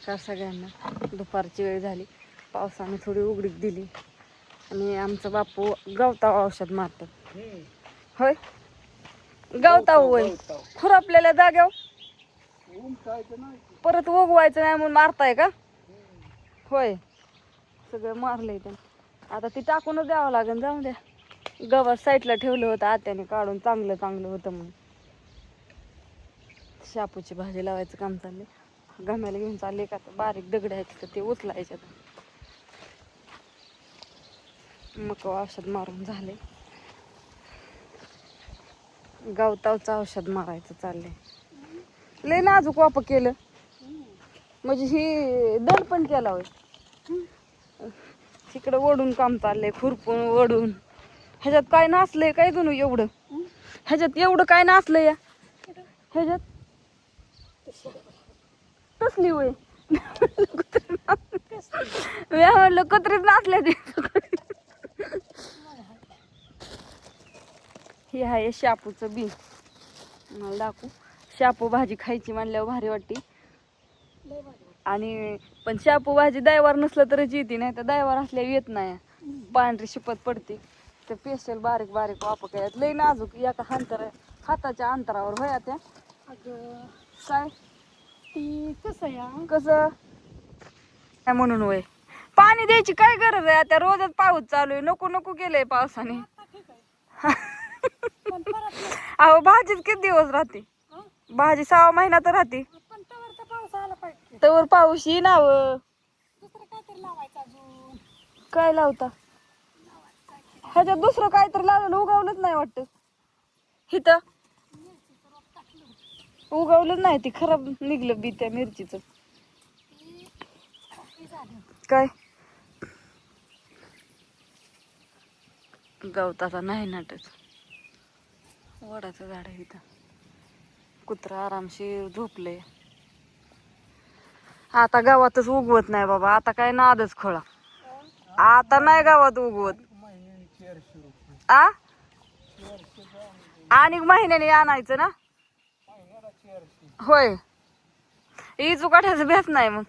नमस्कार सगळ्यांना. दुपारची वेळ झाली, पावसाने थोडी उघडीक दिली आणि आमचं बापू गवताव औषध मारतात. होय, गवताव होय. खुरपलेल्या जाग्यावर परत उगवायचं नाही म्हणून मारताय का? होय, सगळं मारलंय ते. आता ती टाकूनच द्यावं लागेल. जाऊ द्या, गवत साईडला ठेवलं होतं आत्याने काढून, चांगलं चांगलं होतं म्हणून. शापूची भाजी लावायचं काम चाललंय. गम्याला घेऊन चालले का, बारीक दगड आहेत तर ते उचलायच्यात. मग औषध मारून झाले, गवतावचं औषध मारायचं चाललंय. लय नाजूक वाप केलं म्हणजे ही दण पण केला होय. तिकडं ओढून काम चाललंय, खुरपून ओढून. ह्याच्यात काय नाचलंय काय जणू एवढं, ह्याच्यात एवढं काय नाचलं या ह्याच्यात तसली होय. मी म्हणलं कत्रीत नाचले ते. हे आहे शापूचं बी. मला दाखवू. शापू भाजी खायची म्हणल्यावर भारी वाटते. आणि पण शापू भाजी दैवार नसलं तरच येते, नाही तर दैवार असल्यावर येत नाही. पांढरी शिपत पडते. तर स्पेशल बारीक बारीक वाप केल्यात. लय नाजूक एका हाताच्या अंतरावर होया त्या. काय ती कसं म्हणून वय पाणी द्यायची काय गरज आहे? आता रोजच पाऊस चालू आहे. नको नको केलंय पावसाने. अहो भाजीच किती दिवस राहते? भाजी 6 महिना तर राहते. तवर पाऊस येईना. काय लावता ह्याच्यात? दुसरं काय तर लावलेलं उगवलंच नाही वाटत. इथं उगवलंच नाही. ती खराब निघलं बी त्या मिरचीचं. काय गवताचा नाही नाटच. वडाचं झाड आहे इथं. कुत्रा आरामशीर झोपले. आता गावातच उगवत नाही बाबा. आता काय नादच खोळा. आता नाही गावात उगवत. आणि महिन्याने आणायचं ना. होय, इजू काढायचं भेट नाही मग.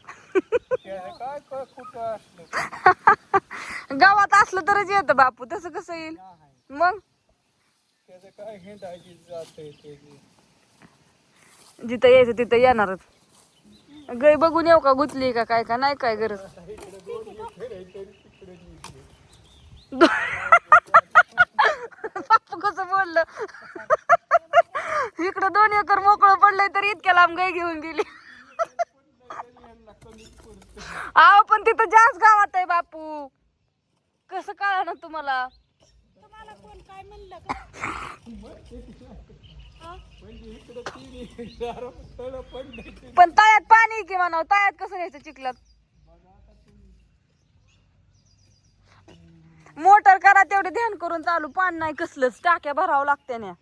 गावात असलं तरच येतं बापू, तसं कसं येईल मग? जिथं यायचं तिथं येणारच. गाय बघून येऊ का गुतली का काय, का नाही काय गरज? बापू कसं बोललं. इकडं 2 एकर मोकळं पडलंय तर इतक्या लांब गाय घेऊन गेली. आहो पण तिथं जास्त गावात आहे बापू. कसं कळा ना तुम्हाला? कोण काय म्हणलं का? पण तळ्यात पाणी की म्हणावं. तळ्यात कसं न्यायचं चिखलात? मोटर करा तेवढे ध्यान करून चालू. पाणी नाही कसलंच. टाक्या भरावं लागते ना.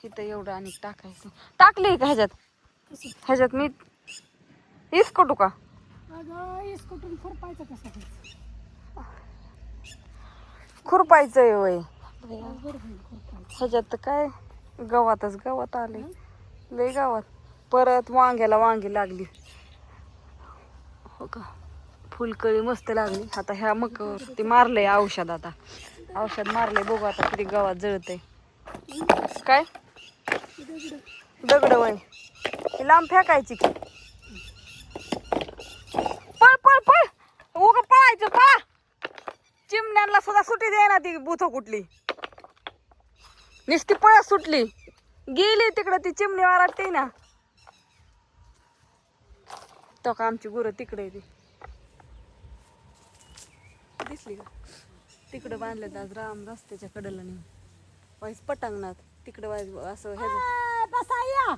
इथं एवढं आणि टाकायचं. टाकली का ह्याच्यात? ह्याच्यात मी इसकटू का? इसकटून खुरपायचं कसं? खुरपायचंय वय ह्याच्यात. तर काय गवातच गवत आले. लय गावात. परत वांग्याला वांगी लागली. हो का, फुलकळी मस्त लागली. आता ह्या मग ते मारलंय औषध. आता औषध मारलंय. बघू आता किती गावात जळतंय. काय दगड वय लांब फेकायची की. पळ पळ पळ, उग पळायचं. पळा, चिमण्यांना सुद्धा सुट्टी दे ना ती बुथ कुठली. नुसती पळत सुटली. गेली तिकडं ती चिमणी वाराटते ना. तो का आमची गुरं तिकडे ती दिसली का? तिकडं बांधलं आज राम रस्त्याच्या कडेला नेऊन. वाईस पटांगणात तिकडं वाईस असं बसाया.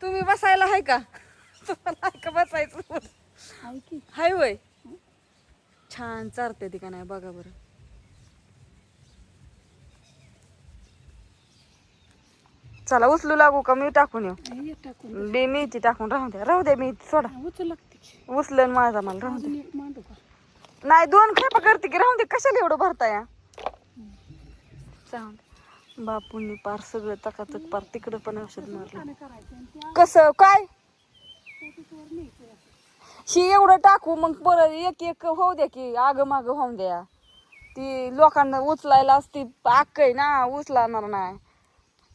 तुम्ही बसायला आहे का? तुम्हाला आहे का बसायचं? हाय वय. छान चारते ती का नाही बघा बरं. चला उचलू लागू का? मी टाकून येऊ. बे मेथी टाकून राहू द्या. राहू द्या मेथी सोडा. उचलन माझा मला. राहू दे. नाही 2 खेपा करते की. राहू दे. कशाला एवढं भरताय? बापूंनी पार सगळं चकाचक पार तिकडं पण औषध मारलं. कसं काय शी एवढं टाकू मग परत एक एक होऊ द्या की आग माग होऊन द्या. ती लोकांना उचलायला असती अक्क आहे ना, उचलणार नाही.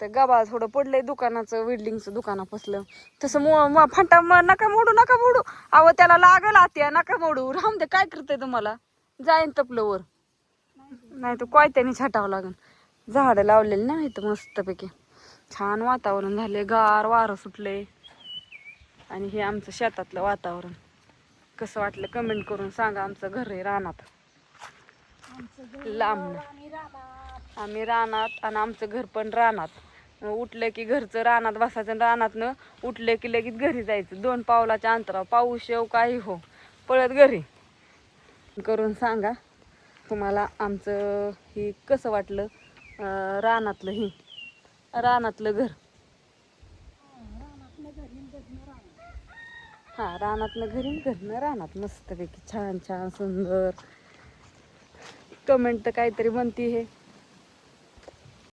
तर गबाळ थोडं पडलंय दुकानाचं, वेल्डिंगचं दुकाना फसलं तसं फाटा नका मोडू. अहो त्याला लागल आत्या, नका मोडू, राहून दे. काय करते तुम्हाला, जाईन तपलं वर, नाही तर कोयत्याने छाटावं लागेल. झाडं लावलेली ना इथं मस्तपैकी, छान वातावरण झाले, गार वारं सुटले. आणि हे आमचं शेतातलं वातावरण कसं वाटलं कमेंट करून सांगा. आमचं घर आहे रानात, लांब आम्ही रानात, आणि आमचं घर पण रानात. उठलं की घरचं रानात बसायचं, रानातनं उठलं की लगेच घरी जायचं. 2 पावलाच्या अंतरावर, पाऊस येऊ काही हो, पळत घरी. करून सांगा तुम्हाला आमचं ही कसं वाटलं, रानातलं घर. हा, रानातलं घरी, घरनं रानात, मस्तपैकी छान छान सुंदर. कमेंट तर काहीतरी म्हणती हे.